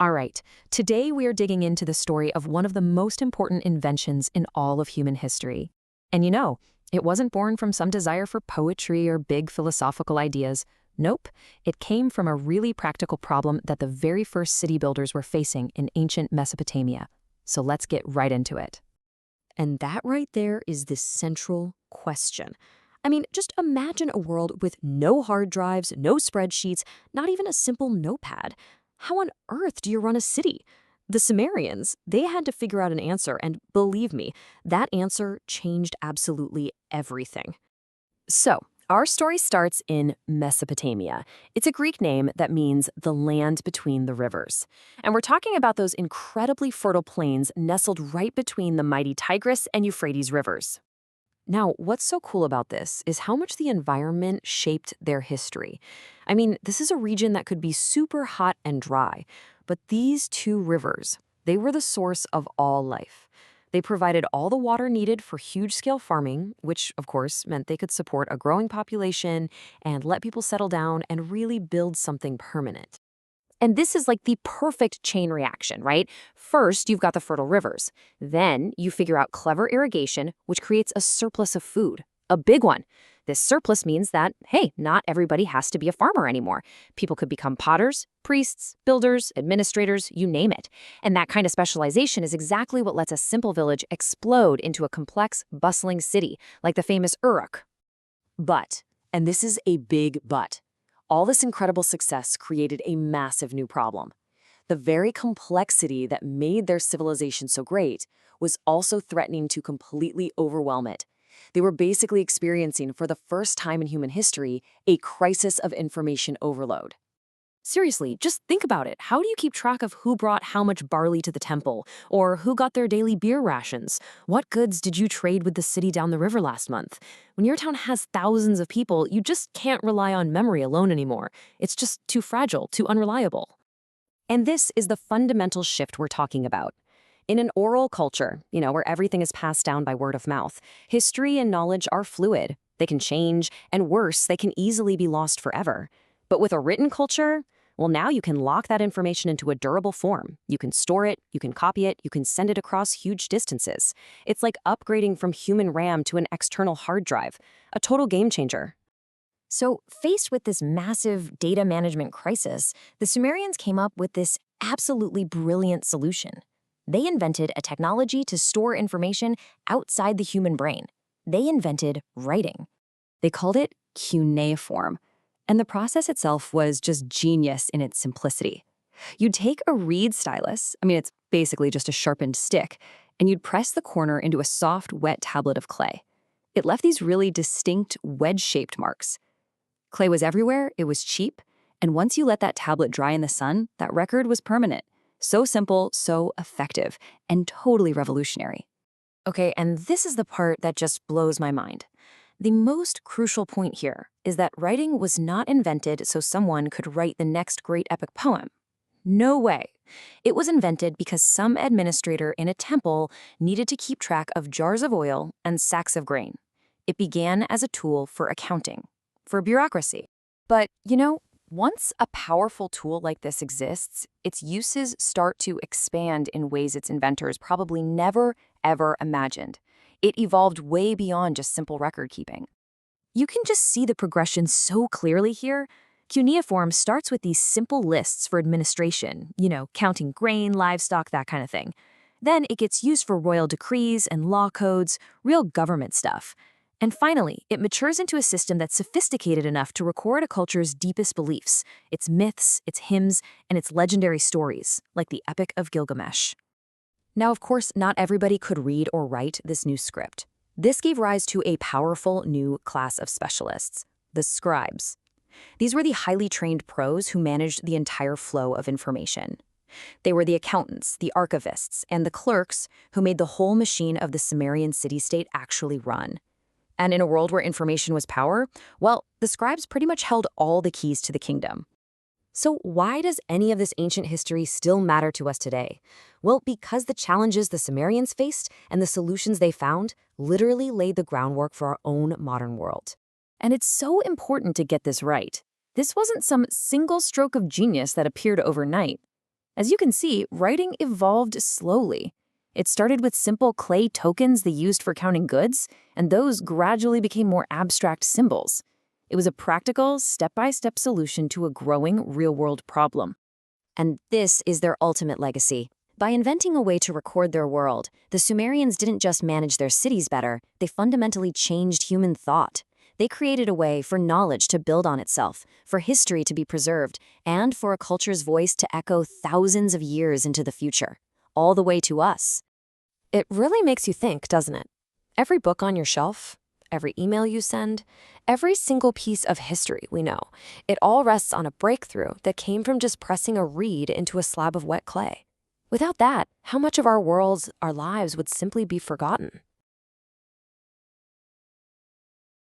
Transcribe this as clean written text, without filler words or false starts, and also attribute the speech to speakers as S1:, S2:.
S1: All right, today we are digging into the story of one of the most important inventions in all of human history. And it wasn't born from some desire for poetry or big philosophical ideas. Nope, it came from a really practical problem that the very first city builders were facing in ancient Mesopotamia. So let's get right into it.
S2: And that right there is the central question. I mean, just imagine a world with no hard drives, no spreadsheets, not even a simple notepad. How on earth do you run a city? The Sumerians, they had to figure out an answer, and believe me, that answer changed absolutely everything. So, our story starts in Mesopotamia. It's a Greek name that means the land between the rivers. And we're talking about those incredibly fertile plains nestled right between the mighty Tigris and Euphrates rivers. Now, what's so cool about this is how much the environment shaped their history. I mean, this is a region that could be super hot and dry, but these two rivers, they were the source of all life. They provided all the water needed for huge-scale farming, which, of course, meant they could support a growing population and let people settle down and really build something permanent. And this is like the perfect chain reaction, right? First, you've got the fertile rivers. Then you figure out clever irrigation, which creates a surplus of food, a big one. This surplus means that, hey, not everybody has to be a farmer anymore. People could become potters, priests, builders, administrators, you name it. And that kind of specialization is exactly what lets a simple village explode into a complex, bustling city, like the famous Uruk. But, and this is a big but, all this incredible success created a massive new problem. The very complexity that made their civilization so great was also threatening to completely overwhelm it. They were basically experiencing, for the first time in human history, a crisis of information overload. Seriously, just think about it. How do you keep track of who brought how much barley to the temple? Or who got their daily beer rations? What goods did you trade with the city down the river last month? When your town has thousands of people, you just can't rely on memory alone anymore. It's just too fragile, too unreliable. And this is the fundamental shift we're talking about. In an oral culture, where everything is passed down by word of mouth, history and knowledge are fluid. They can change, and worse, they can easily be lost forever. But with a written culture, well, now you can lock that information into a durable form. You can store it, you can copy it, you can send it across huge distances. It's like upgrading from human RAM to an external hard drive, a total game changer. So, faced with this massive data management crisis, the Sumerians came up with this absolutely brilliant solution. They invented a technology to store information outside the human brain. They invented writing. They called it cuneiform. And the process itself was just genius in its simplicity. You'd take a reed stylus, it's basically just a sharpened stick, and you'd press the corner into a soft, wet tablet of clay. It left these really distinct wedge-shaped marks. Clay was everywhere, it was cheap, and once you let that tablet dry in the sun, that record was permanent. So simple, so effective, and totally revolutionary. Okay, and this is the part that just blows my mind. The most crucial point here is that writing was not invented so someone could write the next great epic poem. No way. It was invented because some administrator in a temple needed to keep track of jars of oil and sacks of grain. It began as a tool for accounting, for bureaucracy. But, once a powerful tool like this exists, its uses start to expand in ways its inventors probably never, ever imagined. It evolved way beyond just simple record keeping. You can just see the progression so clearly here. Cuneiform starts with these simple lists for administration, counting grain, livestock, that kind of thing. Then it gets used for royal decrees and law codes, real government stuff. And finally, it matures into a system that's sophisticated enough to record a culture's deepest beliefs, its myths, its hymns, and its legendary stories, like the Epic of Gilgamesh. Now, of course, not everybody could read or write this new script. This gave rise to a powerful new class of specialists, the scribes. These were the highly trained pros who managed the entire flow of information. They were the accountants, the archivists, and the clerks who made the whole machine of the Sumerian city-state actually run. And in a world where information was power, well, the scribes pretty much held all the keys to the kingdom. So why does any of this ancient history still matter to us today? Well, because the challenges the Sumerians faced and the solutions they found literally laid the groundwork for our own modern world. And it's so important to get this right. This wasn't some single stroke of genius that appeared overnight.
S1: As you can see, writing evolved slowly. It started with simple clay tokens they used for counting goods, and those gradually became more abstract symbols. It was a practical, step-by-step solution to a growing real-world problem.
S2: And this is their ultimate legacy. By inventing a way to record their world, the Sumerians didn't just manage their cities better, they fundamentally changed human thought. They created a way for knowledge to build on itself, for history to be preserved, and for a culture's voice to echo thousands of years into the future, all the way to us.
S1: It really makes you think, doesn't it? Every book on your shelf, every email you send, every single piece of history we know, it all rests on a breakthrough that came from just pressing a reed into a slab of wet clay. Without that, how much of our worlds, our lives would simply be forgotten?